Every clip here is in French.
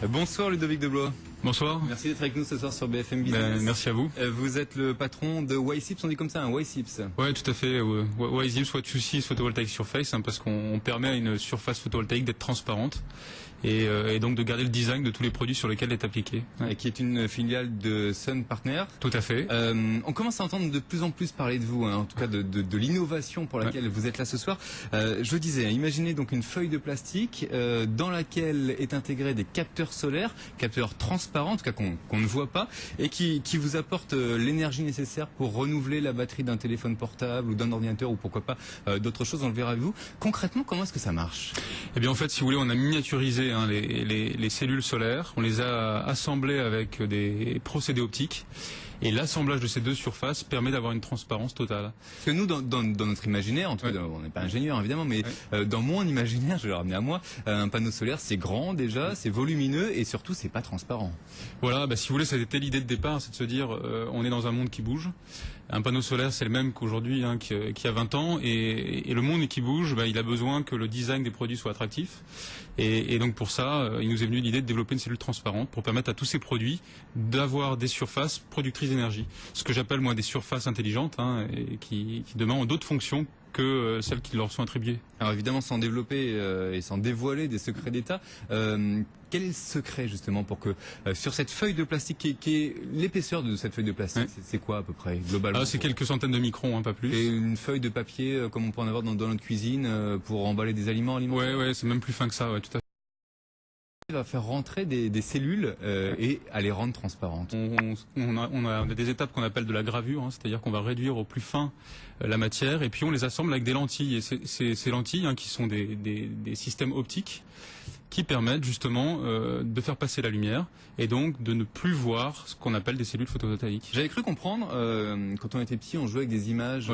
Bonsoir Ludovic Deblois. Bonsoir. Merci d'être avec nous ce soir sur BFM Business. Merci à vous. Vous êtes le patron de YSIPS, on dit comme ça, un YSIPS. Ouais, tout à fait. YSIPS, What You See, photovoltaïque surface, parce qu'on permet à une surface photovoltaïque d'être transparente et donc de garder le design de tous les produits sur lesquels elle est appliquée. Ouais. Et qui est une filiale de Sun Partner. Tout à fait. On commence à entendre de plus en plus parler de vous, en tout cas de l'innovation pour laquelle vous êtes là ce soir. Je disais, imaginez donc une feuille de plastique dans laquelle est intégré des capteurs solaires, capteurs transparents, en tout cas qu'on ne voit pas, et qui vous apportent l'énergie nécessaire pour renouveler la batterie d'un téléphone portable ou d'un ordinateur ou pourquoi pas d'autres choses, on le verra avec vous. Concrètement, comment est-ce que ça marche? Eh bien en fait, si vous voulez, on a miniaturisé les cellules solaires, on les a assemblées avec des procédés optiques. Et l'assemblage de ces deux surfaces permet d'avoir une transparence totale. Parce que nous, dans notre imaginaire, en tout cas, on n'est pas ingénieur évidemment, mais dans mon imaginaire, je vais le ramener à moi, un panneau solaire, c'est grand déjà, c'est volumineux et surtout, c'est pas transparent. Voilà, si vous voulez, c'était l'idée de départ, c'est de se dire, on est dans un monde qui bouge. Un panneau solaire, c'est le même qu'aujourd'hui, qu'il y a 20 ans, et le monde qui bouge, il a besoin que le design des produits soit attractif. Et donc pour ça, il nous est venu l'idée de développer une cellule transparente pour permettre à tous ces produits d'avoir des surfaces productrices d'énergie. Ce que j'appelle moi des surfaces intelligentes, et qui demain ont d'autres fonctions que celles qui leur sont attribuées. Alors évidemment, sans développer et sans dévoiler des secrets d'État, quel est le secret justement pour que sur cette feuille de plastique, qui est l'épaisseur de cette feuille de plastique, c'est quoi à peu près globalement? C'est quelques centaines de microns, pas plus. Et une feuille de papier comme on peut en avoir dans notre cuisine pour emballer des aliments alimentaires? Ouais, c'est même plus fin que ça, tout à fait. Va faire rentrer des cellules et à les rendre transparentes. On a des étapes qu'on appelle de la gravure, c'est-à-dire qu'on va réduire au plus fin la matière et puis on les assemble avec des lentilles. Et ces lentilles qui sont des systèmes optiques qui permettent justement de faire passer la lumière et donc de ne plus voir ce qu'on appelle des cellules photovoltaïques. J'avais cru comprendre, quand on était petit, on jouait avec des images,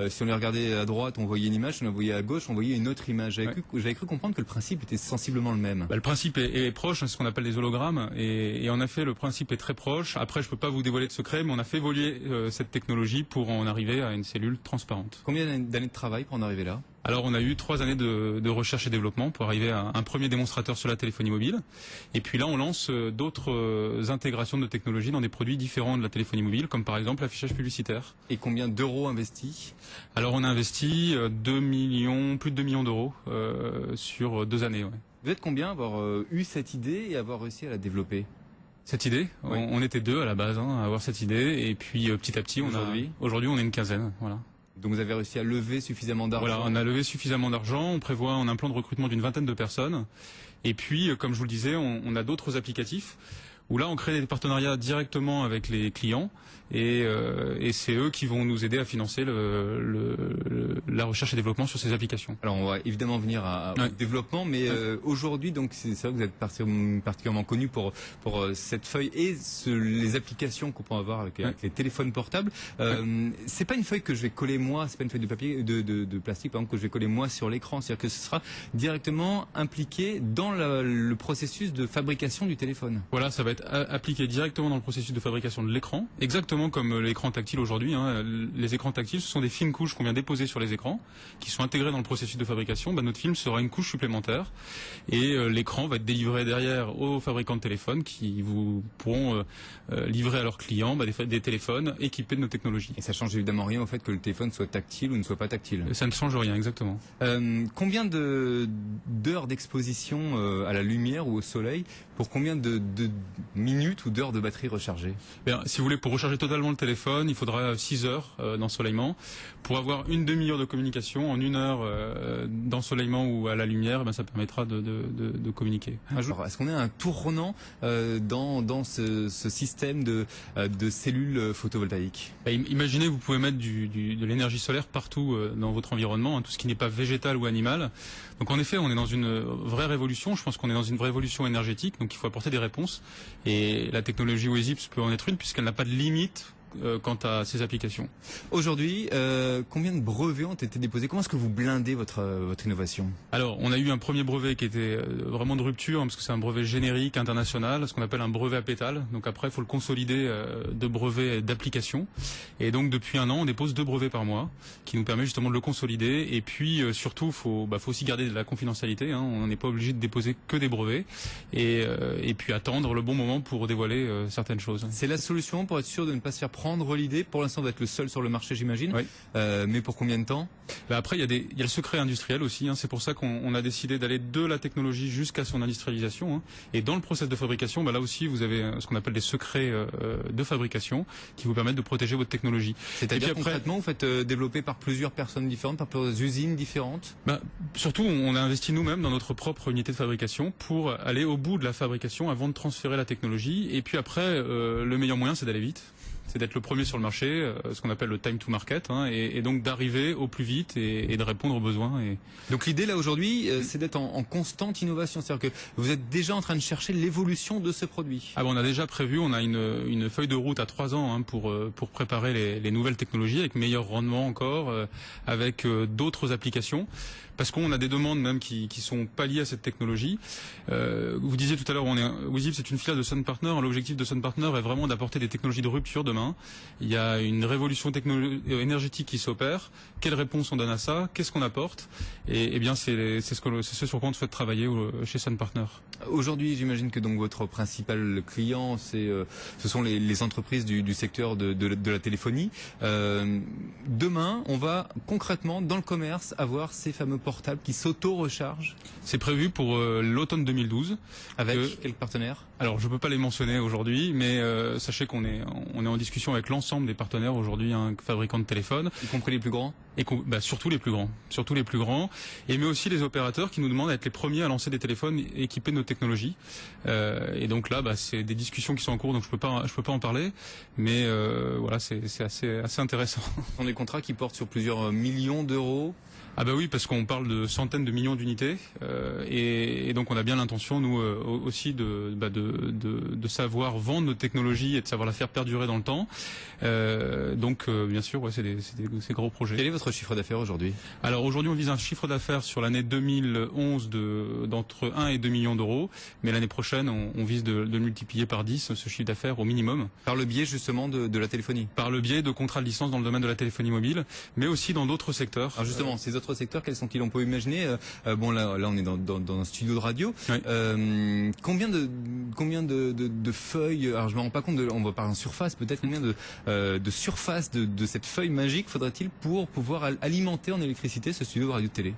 si on les regardait à droite, on voyait une image, si on la voyait à gauche, on voyait une autre image. J'avais cru comprendre que le principe était sensiblement le même. Le principe est proche, c'est ce qu'on appelle des hologrammes, et en effet le principe est très proche. Après, je peux pas vous dévoiler de secret, mais on a fait évoluer cette technologie pour en arriver à une cellule transparente. Combien d'années de travail pour en arriver là? Alors on a eu 3 années de recherche et développement pour arriver à un premier démonstrateur sur la téléphonie mobile. Et puis là on lance d'autres intégrations de technologies dans des produits différents de la téléphonie mobile, comme par exemple l'affichage publicitaire. Et combien d'euros investis? Alors on a investi plus de 2 millions d'euros sur 2 années. Ouais. Vous êtes combien à avoir eu cette idée et avoir réussi à la développer? Cette idée, on était 2 à la base à avoir cette idée, et puis petit à petit aujourd'hui on est une quinzaine. Voilà. Donc vous avez réussi à lever suffisamment d'argent? Voilà, on a levé suffisamment d'argent, on prévoit un plan de recrutement d'une 20aine de personnes. Et puis, comme je vous le disais, on a d'autres applicatifs où là on crée des partenariats directement avec les clients et c'est eux qui vont nous aider à financer la recherche et développement sur ces applications. Alors on va évidemment venir au développement, mais aujourd'hui donc c'est vrai que vous êtes particulièrement connu pour cette feuille et les applications qu'on peut avoir avec les téléphones portables. C'est pas une feuille que je vais coller moi, c'est pas une feuille de papier de plastique par exemple que je vais coller moi sur l'écran, c'est-à-dire que ce sera directement impliqué dans le processus de fabrication du téléphone. Voilà, ça va être appliqué directement dans le processus de fabrication de l'écran, exactement comme l'écran tactile aujourd'hui. Les écrans tactiles, ce sont des fines couches qu'on vient déposer sur les écrans, qui sont intégrées dans le processus de fabrication. Notre film sera une couche supplémentaire et l'écran va être délivré derrière aux fabricants de téléphones qui vous pourront livrer à leurs clients des téléphones équipés de nos technologies. Et ça change évidemment rien au fait que le téléphone soit tactile ou ne soit pas tactile. Ça ne change rien, exactement. Combien d'heures d'exposition à la lumière ou au soleil pour combien de minutes ou d'heures de batterie rechargée? Si vous voulez, pour recharger totalement le téléphone, il faudra 6 heures d'ensoleillement. Pour avoir une demi-heure de communication, en 1 heure d'ensoleillement ou à la lumière, ça permettra de communiquer. Alors, est-ce qu'on est à un tournant dans ce système de cellules photovoltaïques? Imaginez, vous pouvez mettre de l'énergie solaire partout dans votre environnement, tout ce qui n'est pas végétal ou animal. Donc en effet, on est dans une vraie révolution. Je pense qu'on est dans une vraie révolution énergétique. Donc il faut apporter des réponses. Et la technologie YSIPS peut en être une puisqu'elle n'a pas de limite quant à ces applications. Aujourd'hui, combien de brevets ont été déposés? Comment est-ce que vous blindez votre innovation? Alors, on a eu un premier brevet qui était vraiment de rupture, parce que c'est un brevet générique international, ce qu'on appelle un brevet à pétales. Donc après, il faut le consolider de brevets d'application. Et donc, depuis un an, on dépose 2 brevets par mois, qui nous permet justement de le consolider. Et puis, surtout, faut aussi garder de la confidentialité. On n'est pas obligé de déposer que des brevets. Et puis attendre le bon moment pour dévoiler certaines choses. C'est la solution pour être sûr de ne pas se faire prendre l'idée. Pour l'instant, vous êtes le seul sur le marché, j'imagine. Oui. Mais pour combien de temps? Après, il y a le secret industriel aussi. C'est pour ça qu'on a décidé d'aller de la technologie jusqu'à son industrialisation. Et dans le process de fabrication, là aussi, vous avez ce qu'on appelle des secrets de fabrication qui vous permettent de protéger votre technologie. C'est-à-dire concrètement, vous faites développer par plusieurs personnes différentes, par plusieurs usines différentes? Surtout, on a investi nous-mêmes dans notre propre unité de fabrication pour aller au bout de la fabrication avant de transférer la technologie. Et puis après, le meilleur moyen, c'est d'aller vite. C'est d'être le premier sur le marché, ce qu'on appelle le time to market, et donc d'arriver au plus vite et de répondre aux besoins. Donc l'idée là aujourd'hui, c'est d'être en constante innovation, c'est-à-dire que vous êtes déjà en train de chercher l'évolution de ce produit. On a déjà prévu, on a une feuille de route à 3 ans pour préparer les nouvelles technologies avec meilleur rendement encore, avec d'autres applications. Parce qu'on a des demandes même qui sont pas liées à cette technologie. Vous disiez tout à l'heure, WISIP, c'est une filiale de Sun Partner. L'objectif de Sun Partner est vraiment d'apporter des technologies de rupture demain. Il y a une révolution énergétique qui s'opère. Quelle réponse on donne à ça? Qu'est-ce qu'on apporte? Et bien, c'est ce sur quoi on souhaite travailler chez Sun Partner. Aujourd'hui, j'imagine que donc votre principal client, ce sont les entreprises du secteur de la téléphonie. Demain, on va concrètement dans le commerce avoir ces fameux portables qui s'auto-rechargent. C'est prévu pour l'automne 2012. Avec quel partenaire? Alors, je peux pas les mentionner aujourd'hui, mais sachez qu'on est en discussion avec l'ensemble des partenaires aujourd'hui, fabricants de téléphones. Y compris les plus grands? Surtout les plus grands, mais aussi les opérateurs qui nous demandent d'être les premiers à lancer des téléphones équipés de nos technologies. Et donc là, c'est des discussions qui sont en cours, donc je peux pas en parler, mais voilà, c'est assez intéressant. Ce sont des contrats qui portent sur plusieurs millions d'euros. Oui, parce qu'on parle de centaines de millions d'unités, et donc on a bien l'intention, nous aussi, de savoir vendre notre technologie et de savoir la faire perdurer dans le temps. Donc bien sûr, c'est des gros projets. Quel est votre chiffre d'affaires aujourd'hui? Alors aujourd'hui, on vise un chiffre d'affaires sur l'année 2011 d'entre 1 et 2 millions d'euros, mais l'année prochaine, on vise de multiplier par 10 ce chiffre d'affaires au minimum. Par le biais justement de la téléphonie? Par le biais de contrats de licence dans le domaine de la téléphonie mobile, mais aussi dans d'autres secteurs. Alors justement, ces autres secteurs, quels sont-ils? On peut imaginer, là on est dans un studio de radio. Oui. Combien de feuilles? Alors je me rends pas compte, on va parler en surface peut-être. Combien de surface de cette feuille magique faudrait-il pour pouvoir alimenter en électricité ce studio de radio de télé?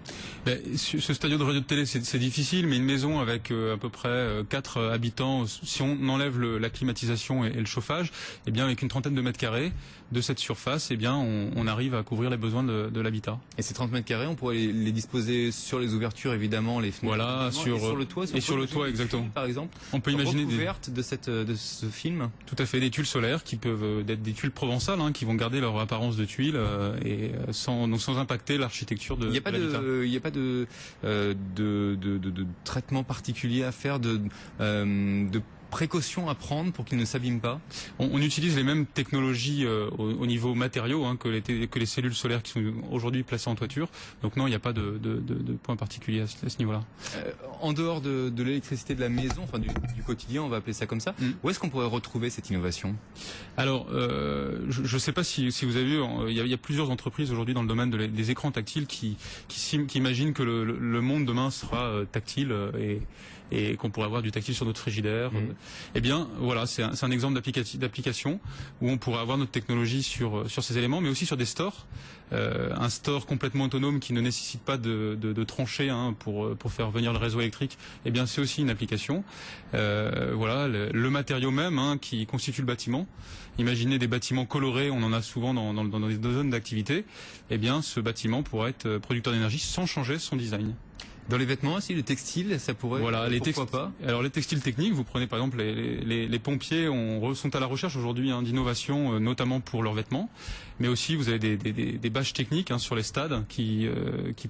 Ce studio de radio de télé, c'est difficile, mais une maison avec à peu près 4 habitants, si on enlève la climatisation et le chauffage, avec une trentaine de mètres carrés de cette surface, on arrive à couvrir les besoins de l'habitat. Et ces 30 mètres carrés, on pourrait les disposer sur les ouvertures, évidemment, les fenêtres. Voilà, sur le toit. Sur le toit, exactement. Par exemple, on peut imaginer recouverte de ce film. Tout à fait, des tuiles solaires qui peuvent être des tuiles provençales, qui vont garder leur apparence de tuiles et sans impacter l'architecture de l'habitat. Il n'y a pas de traitement particulier à faire, de précautions à prendre pour qu'ils ne s'abîment pas? On utilise les mêmes technologies au niveau matériaux que les cellules solaires qui sont aujourd'hui placées en toiture. Donc non, il n'y a pas de point particulier à ce niveau-là. En dehors de l'électricité de la maison, enfin du quotidien, on va appeler ça comme ça, où est-ce qu'on pourrait retrouver cette innovation? Alors, je ne sais pas si vous avez vu, il y a plusieurs entreprises aujourd'hui dans le domaine des écrans tactiles qui imaginent que le monde demain sera tactile et qu'on pourrait avoir du tactile sur notre frigidaire. Voilà, c'est un exemple d'application où on pourrait avoir notre technologie sur ces éléments, mais aussi sur des stores. Un store complètement autonome qui ne nécessite pas de trancher pour faire venir le réseau électrique, c'est aussi une application. Voilà, le matériau même qui constitue le bâtiment. Imaginez des bâtiments colorés, on en a souvent dans des zones d'activité. Ce bâtiment pourrait être producteur d'énergie sans changer son design. Dans les vêtements aussi, le textile, ça pourrait. Voilà, pourquoi pas. Alors les textiles techniques, vous prenez par exemple les pompiers sont à la recherche aujourd'hui d'innovation, notamment pour leurs vêtements, mais aussi vous avez des bâches techniques sur les stades qui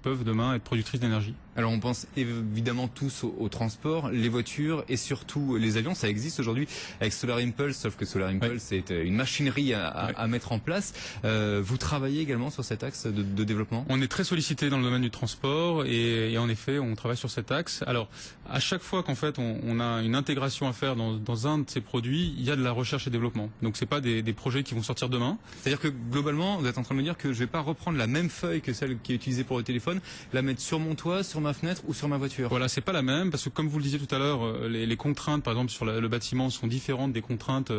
peuvent demain être productrices d'énergie. Alors on pense évidemment tous au transport, les voitures et surtout les avions. Ça existe aujourd'hui avec Solar Impulse, sauf que Solar Impulse c'est une machinerie à mettre en place. Vous travaillez également sur cet axe de développement? On est très sollicité dans le domaine du transport et en effet on travaille sur cet axe. Alors à chaque fois qu'en fait on a une intégration à faire dans un de ces produits, il y a de la recherche et développement. Donc c'est pas des projets qui vont sortir demain. C'est-à-dire que globalement vous êtes en train de me dire que je vais pas reprendre la même feuille que celle qui est utilisée pour le téléphone, la mettre sur mon toit, sur ma fenêtre ou sur ma voiture. Voilà, c'est pas la même parce que comme vous le disiez tout à l'heure, les contraintes par exemple sur le bâtiment sont différentes des contraintes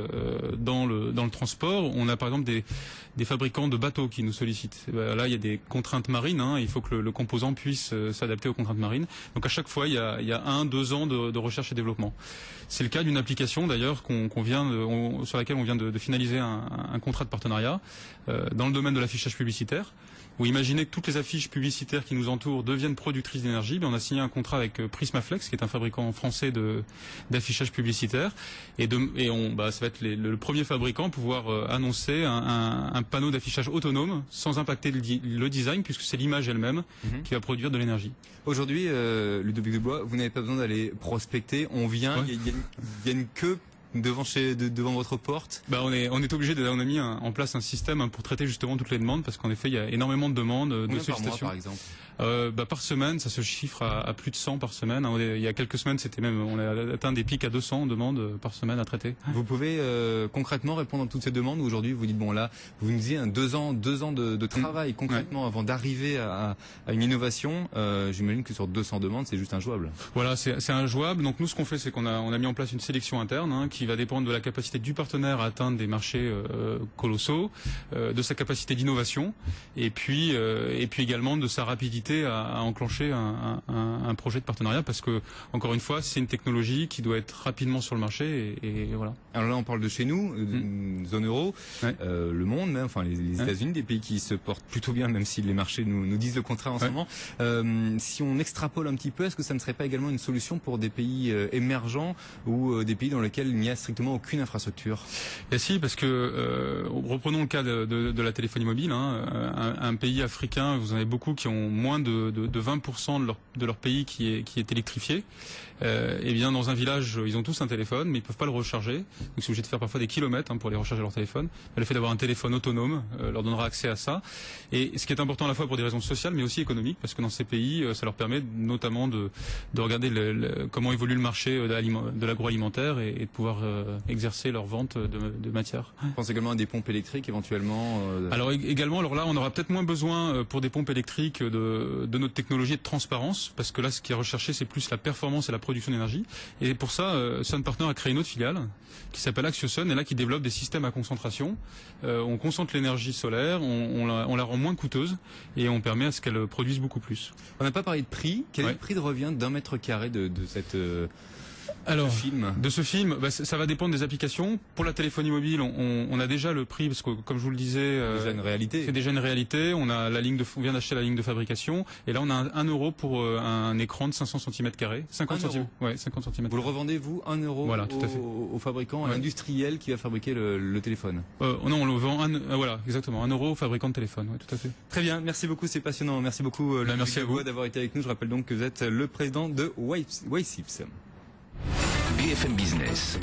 dans le transport. On a par exemple des fabricants de bateaux qui nous sollicitent. Là, il y a des contraintes marines. Il faut que le composant puisse s'adapter aux contraintes marines. Donc à chaque fois, il y a 1-2 ans de recherche et développement. C'est le cas d'une application d'ailleurs sur laquelle on vient de finaliser un contrat de partenariat dans le domaine de l'affichage publicitaire. Où imaginez que toutes les affiches publicitaires qui nous entourent deviennent productrices d'énergie. On a signé un contrat avec Prismaflex, qui est un fabricant français d'affichage publicitaire, et ça va être le premier fabricant à pouvoir annoncer un panneau d'affichage autonome sans impacter le design, puisque c'est l'image elle-même qui va produire de l'énergie. Aujourd'hui, Ludovic Dubois, vous n'avez pas besoin d'aller prospecter. On vient, il y a une queue devant votre porte. On est obligé on a mis en place un système pour traiter justement toutes les demandes, parce qu'en effet il y a énormément de demandes, de sollicitations. Par exemple par semaine, ça se chiffre à plus de 100 par semaine. Il y a quelques semaines, on a atteint des pics à 200 demandes par semaine à traiter. Vous pouvez concrètement répondre à toutes ces demandes, ou aujourd'hui vous dites bon là, vous nous disiez 2 ans de travail concrètement avant d'arriver à une innovation. J'imagine que sur 200 demandes, c'est juste injouable. Voilà, c'est injouable. Donc nous, ce qu'on fait, c'est qu'on a mis en place une sélection interne qui va dépendre de la capacité du partenaire à atteindre des marchés colossaux, de sa capacité d'innovation, et puis également de sa rapidité à enclencher un projet de partenariat, parce que encore une fois, c'est une technologie qui doit être rapidement sur le marché et voilà. Alors là, on parle de chez nous, zone euro, le monde, même, enfin les États-Unis, des pays qui se portent plutôt bien, même si les marchés nous disent le contraire en ce moment. Si on extrapole un petit peu, est-ce que ça ne serait pas également une solution pour des pays émergents ou des pays dans lesquels il n'y a strictement aucune infrastructure? Et si, parce que reprenons le cas de la téléphonie mobile. Un pays africain, vous en avez beaucoup qui ont moins de 20% de leur pays qui est électrifié. Et bien dans un village, ils ont tous un téléphone, mais ils peuvent pas le recharger. Donc c'est obligé de faire parfois des kilomètres pour aller recharger leur téléphone. Le fait d'avoir un téléphone autonome leur donnera accès à ça. Et ce qui est important à la fois pour des raisons sociales, mais aussi économiques, parce que dans ces pays, ça leur permet notamment de regarder comment évolue le marché de l'agroalimentaire et de pouvoir exercer leur vente de matières. Je pense également à des pompes électriques éventuellement. Alors également, là on aura peut-être moins besoin pour des pompes électriques de notre technologie de transparence, parce que là ce qui est recherché c'est plus la performance et la production d'énergie. Et pour ça, Sun Partner a créé une autre filiale qui s'appelle AxioSun, et là qui développe des systèmes à concentration. On concentre l'énergie solaire, on la rend moins coûteuse et on permet à ce qu'elle produise beaucoup plus. On n'a pas parlé de prix. Quel est le prix de revient d'un mètre carré de cette de ce film, ça va dépendre des applications. Pour la téléphonie mobile, on a déjà le prix, parce que comme je vous le disais, c'est déjà une réalité. On vient d'acheter la ligne de fabrication, et là on a 1 euro pour un écran de 500 cm². 50 cm. Ouais, 50 cm. Vous le revendez vous 1 euro voilà, tout à fait. au fabricant, à l'industriel qui va fabriquer le téléphone. Non, on le vend voilà, exactement, 1 euro au fabricant de téléphone. Ouais, tout à fait. Très bien, merci beaucoup, c'est passionnant. Merci beaucoup. Merci à vous d'avoir été avec nous. Je rappelle donc que vous êtes le président de Waysips. BFM Business.